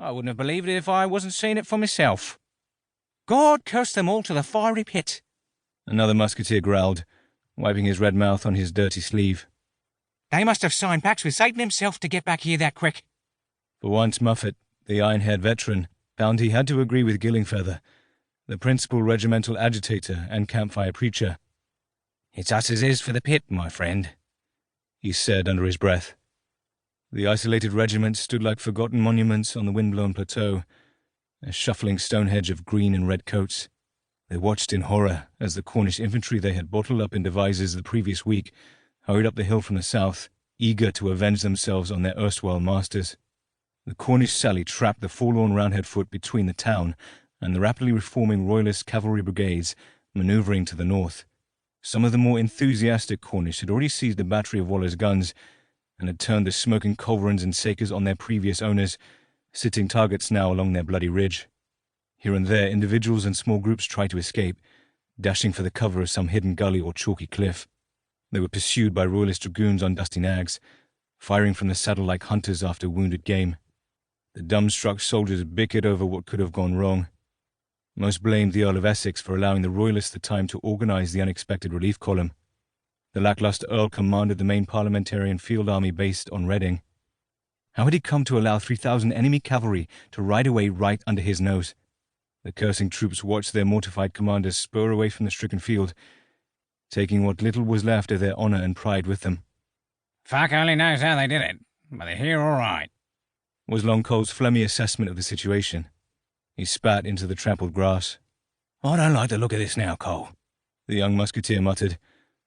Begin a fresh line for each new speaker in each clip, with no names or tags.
I wouldn't have believed it if I wasn't seeing it for myself. God curse them all to the fiery pit, another musketeer growled, wiping his red mouth on his dirty sleeve. They must have signed pacts with Satan himself to get back here that quick. For once Muffet, the iron-haired veteran, found he had to agree with Gillingfeather, the principal regimental agitator and campfire preacher. It's us as is for the pit, my friend, he said under his breath. The isolated regiments stood like forgotten monuments on the wind-blown plateau, a shuffling stone hedge of green and red coats. They watched in horror as the Cornish infantry they had bottled up in devices the previous week hurried up the hill from the south, eager to avenge themselves on their erstwhile masters. The Cornish sally trapped the forlorn Roundhead foot between the town and the rapidly reforming Royalist cavalry brigades manoeuvring to the north. Some of the more enthusiastic Cornish had already seized a battery of Waller's guns and had turned the smoking culverins and sakers on their previous owners, sitting targets now along their bloody ridge. Here and there, individuals and small groups tried to escape, dashing for the cover of some hidden gully or chalky cliff. They were pursued by Royalist dragoons on dusty nags, firing from the saddle like hunters after wounded game. The dumbstruck soldiers bickered over what could have gone wrong. Most blamed the Earl of Essex for allowing the Royalists the time to organise the unexpected relief column. The lacklustre Earl commanded the main parliamentarian field army based on Reading. How had he come to allow 3,000 enemy cavalry to ride away right under his nose? The cursing troops watched their mortified commanders spur away from the stricken field, taking what little was left of their honour and pride with them.
Fuck only knows how they did it, but they're here all right,
was Longcole's phlegmy assessment of the situation. He spat into the trampled grass. I don't like the look of this now, Cole, the young musketeer muttered,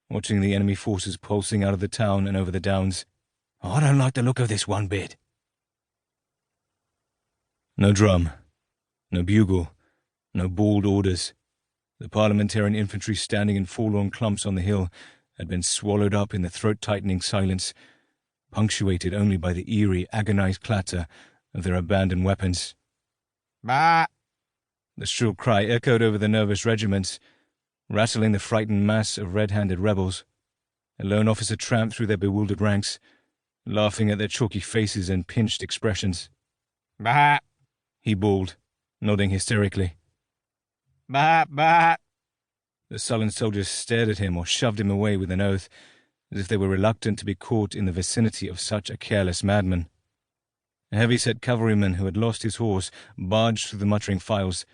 watching the enemy forces pulsing out of the town and over the downs. I don't like the look of this one bit. No drum, no bugle, no bawled orders. The parliamentarian infantry standing in forlorn clumps on the hill had been swallowed up in the throat-tightening silence, punctuated only by the eerie, agonized clatter of their abandoned weapons.
Bah!
The shrill cry echoed over the nervous regiments, rattling the frightened mass of red-handed rebels. A lone officer tramped through their bewildered ranks, laughing at their chalky faces and pinched expressions.
Bah!
He bawled, nodding hysterically.
Bah! Bah!
The sullen soldiers stared at him or shoved him away with an oath, as if they were reluctant to be caught in the vicinity of such a careless madman. A heavy-set cavalryman who had lost his horse barged through the muttering files,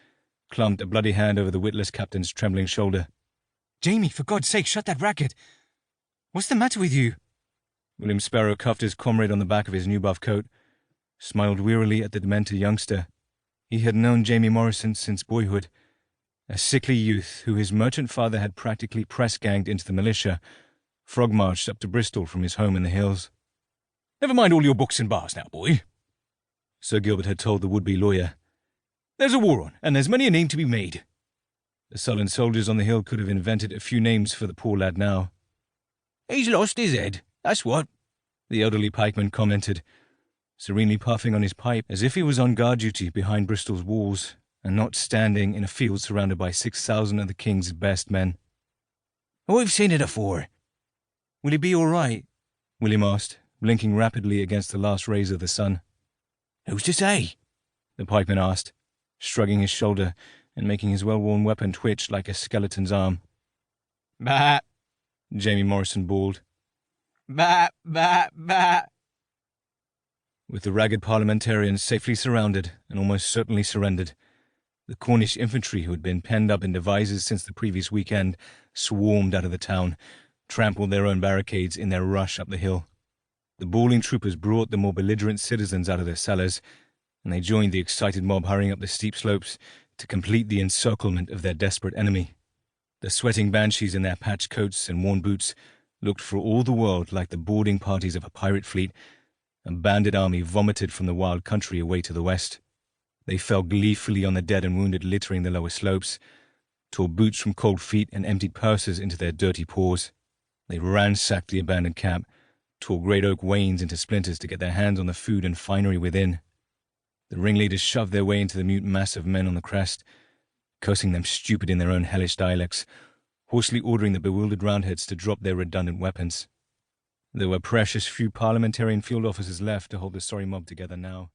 clumped a bloody hand over the witless captain's trembling shoulder.
Jamie, for God's sake, shut that racket! What's the matter with you?
William Sparrow cuffed his comrade on the back of his new buff coat, smiled wearily at the demented youngster. He had known Jamie Morrison since boyhood, a sickly youth who his merchant father had practically press-ganged into the militia, frog-marched up to Bristol from his home in the hills.
Never mind all your books and bars now, boy,
Sir Gilbert had told the would-be lawyer.
There's a war on, and there's many a name to be made.
The sullen soldiers on the hill could have invented a few names for the poor lad now.
He's lost his head, that's what,
the elderly pikeman commented, serenely puffing on his pipe as if he was on guard duty behind Bristol's walls and not standing in a field surrounded by 6,000 of the king's best men.
I've seen it afore.
Will he be all right? William asked, blinking rapidly against the last rays of the sun.
Who's to say?
The pikeman asked, shrugging his shoulder and making his well-worn weapon twitch like a skeleton's arm.
Bah!
Jamie Morrison bawled.
Bah! Bah! Bah!
With the ragged parliamentarians safely surrounded and almost certainly surrendered, the Cornish infantry, who had been penned up in devices since the previous weekend, swarmed out of the town, trampled their own barricades in their rush up the hill. The bawling troopers brought the more belligerent citizens out of their cellars, and they joined the excited mob hurrying up the steep slopes to complete the encirclement of their desperate enemy. The sweating banshees in their patched coats and worn boots looked for all the world like the boarding parties of a pirate fleet, a bandit army vomited from the wild country away to the west. They fell gleefully on the dead and wounded littering the lower slopes, tore boots from cold feet and emptied purses into their dirty paws. They ransacked the abandoned camp, tore great oak wains into splinters to get their hands on the food and finery within. The ringleaders shoved their way into the mute mass of men on the crest, cursing them stupid in their own hellish dialects, hoarsely ordering the bewildered Roundheads to drop their redundant weapons. There were precious few parliamentarian field officers left to hold the sorry mob together now.